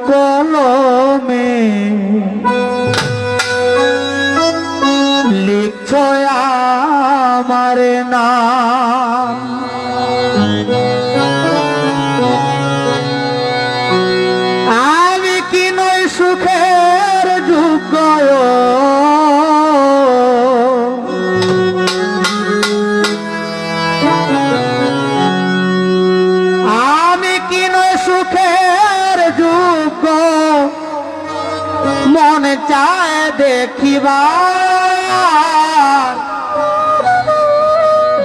কলমে লিখছ আমার নাম। আমি কি নই সুখের যোগ্য, আমি কি নই সুখের যোগ্য, মনে চায় দেখিবা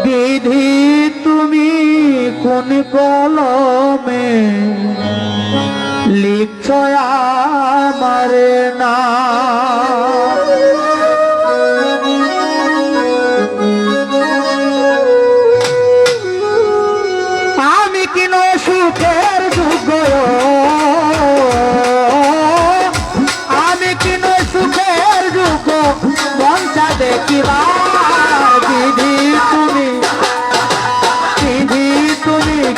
বিধি তুমি কোন কলমে লিখছ আমার নাম। আমি কি নই সুখের যোগ্য, আমি কি নই সুখের যোগ্য, মনটা দেখিবা বিধি তুমি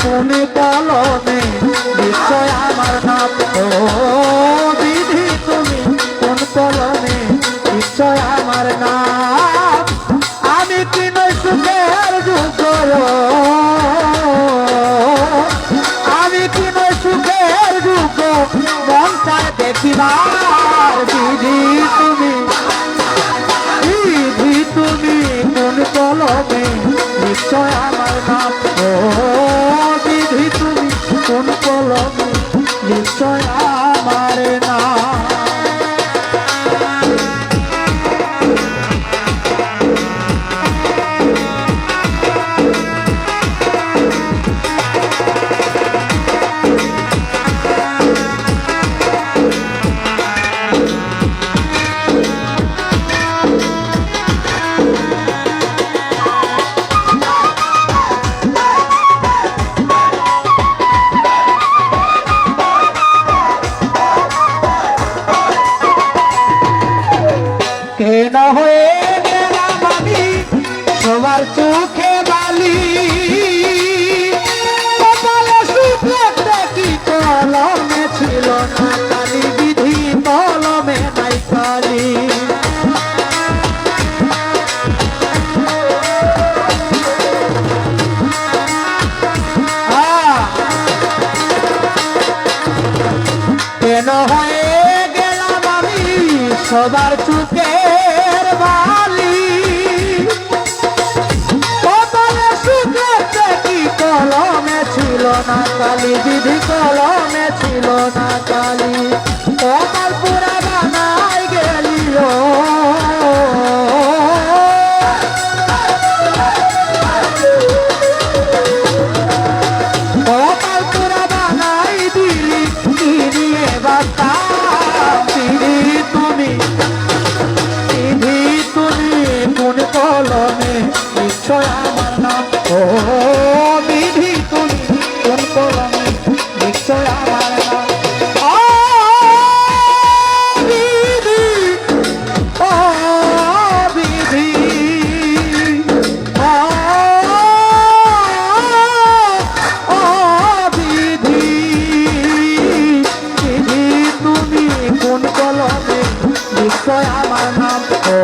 কোন কলমে লিখছ আমার নাম। ও বিধি তুমি কোন কলমে লিখছ আমার নাম। আমি কি নই সুখের যোগ্য, আমি কি নই সুখের যোগ্য, মনটা দেখিবার বিধি তুমি কোন কলমে লিখছ আমার নাম। ও বিধি তুমি কোন কলমে লিখছ আমার নাম। কেন হয়ে গেলাম আমি সবার চোখে বালি, কপালে সুখ একটা কি কলমে ছিল না কালি, বিধি কলমে নাই কালি। কেন হয়ে গেলাম আমি সবার চোখের বালি, কপালে সুখ একটা কি কলমে ছিল না কালি, বিধি কলমে ছিল না কালি। কপাল পুরা বানাই গেলিও, কপাল পুরা বানাই দিলি কি নিয়ে বাতাম। বিধি তুমি কোন কলমে লিখছ আমার নাম। ও বিধি তুমি কোন কলমে লিখছ আমার নাম। ও বিধি, ও বিধি, ও বিধি, বিধি তুমি কোন কলমে লিখছ আমার নাম। ও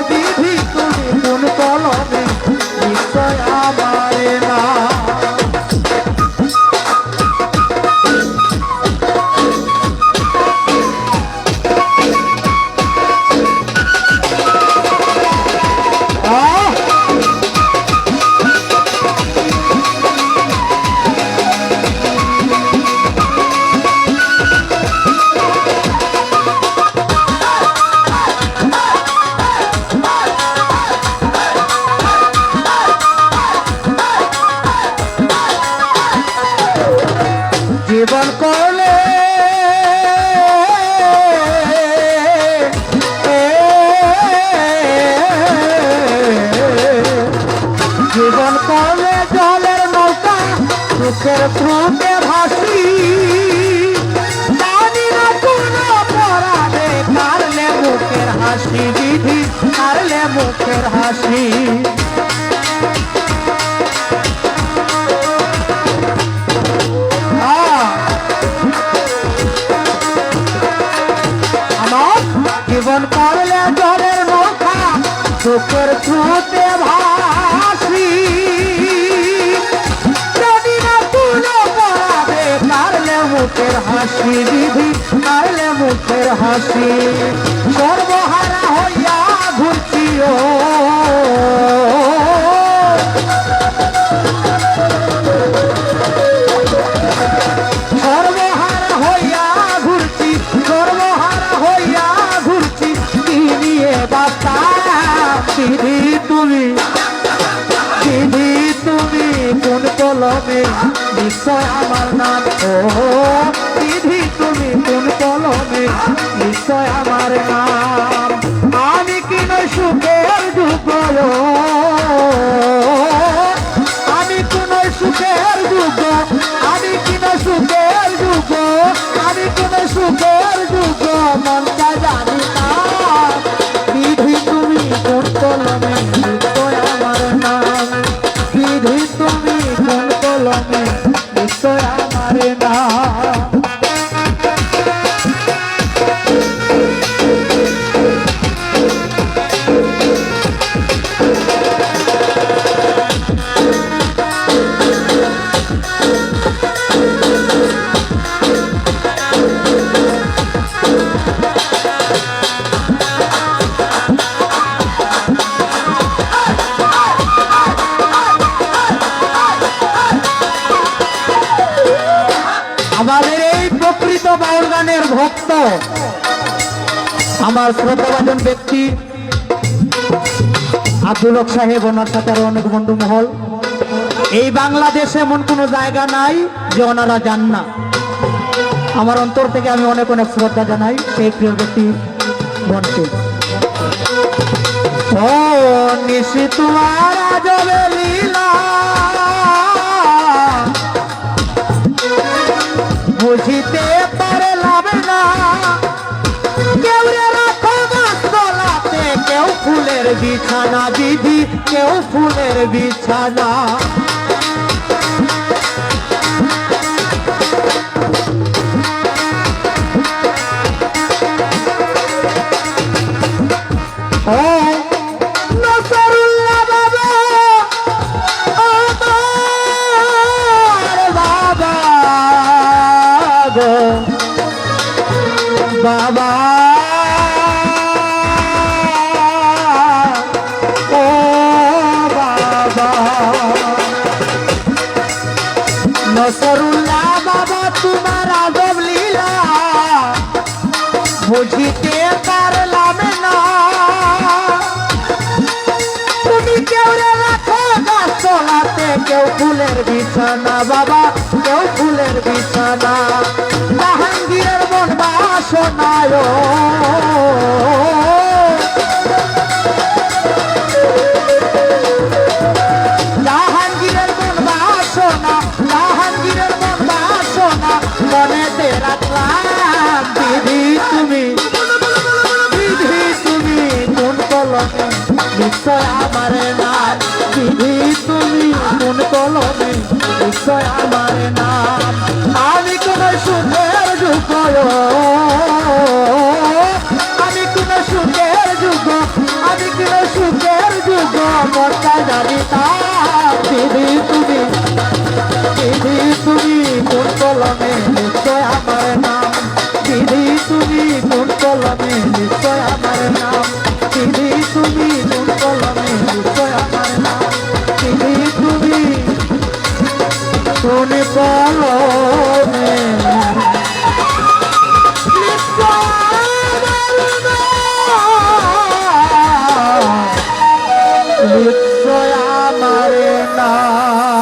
বিধি তুমি কোন কলমে লিখছ আমার নাম। জীবন করলে জীবন করলে জলের নৌকা সুখের স্রোতে ভাসি, জানি না কোন পরাবে কারলে মুখের হাসি, বিধি কারলে মুখের হাসি। জীবন করলে জলের নৌকা চোখের ছুতে ভাসি যদি না তুলো পড়াবে কারলে মুখের হাসি বিধি কারলে মুখের হাসি সর্বহারা হইয়া ঘুরছি ও সর্বহারা হইয়া ঘুরছি সর্বহারা হইয়া ঘুরছি কি নিয়ে বাতা বিধি তুমি কোন কলমে নিশ্চয় আমার নাম ও বিধি তুমি কোন কলমে নিশ্চয় আমার নাম আমি কি নয় সুখের যুগ আমি কোন সুখের যুগ আমি কি নয় সুখের যুগ আমি কোন সুখের যুগ মনটা জানি না বিধি তুমি কোন কলমে নিশ্চয় আমার নাম বিধি তুমি কোন কলমে নিশ্চয় আমার নাম আমাদের এই প্রকৃত বাউল গানের ভক্ত আমার শ্রদ্ধাভাজন ব্যক্তি আব্দুল হক সাহেব ওনার সাথে আরো অনেক বন্ধু মহল এই বাংলাদেশে এমন কোনো জায়গা নাই যে ওনারা যান না আমার অন্তর থেকে আমি অনেক অনেক শ্রদ্ধা জানাই সেই প্রিয় ব্যক্তি মনকে ও নিশি তোমার আজবে লীলা বুঝিতে পারলাম না কেউ রাখো গাছতলাতে কেউ ফুলের বিছানা দিদি কেউ ফুলের বিছানা ও নসরুল্লাহ বাবা আমার বাবা গো বাবা ও বাবা নসরুল্লাহ বাবা তোমার আজব লীলা বুঝিতে পারলাম না তুমি কেউ রাখো গাছতলাতে কেউ ফুলের বিছানা বাবা কেউ ফুলের বিছানা জাহাঙ্গীরের মন বাসনায় জাহাঙ্গীরের মন বাসনা জাহাঙ্গীরের মন বাসনা মনেতে রাখলাম বিধি তুমি কোন কলমে নিশ্চয় আমার নাম বিধি তুমি কোন কলমে নিশ্চয় আমার নাম আমি কোন সুখের যুগ আমি কোন সুখের যুগ আমি কোন সুখের যুগ মনটা জানি তা বিধি তুমি কোন কলমে নিশ্চয় আমার নাম বিধি তুমি কোন কলমে নিশ্চয় আমার নাম বিধি তুমি কোন কলমে নিশ্চয় আমার নাম বিধি তুমি কোন কলমে নিশ্চয় আমার নাম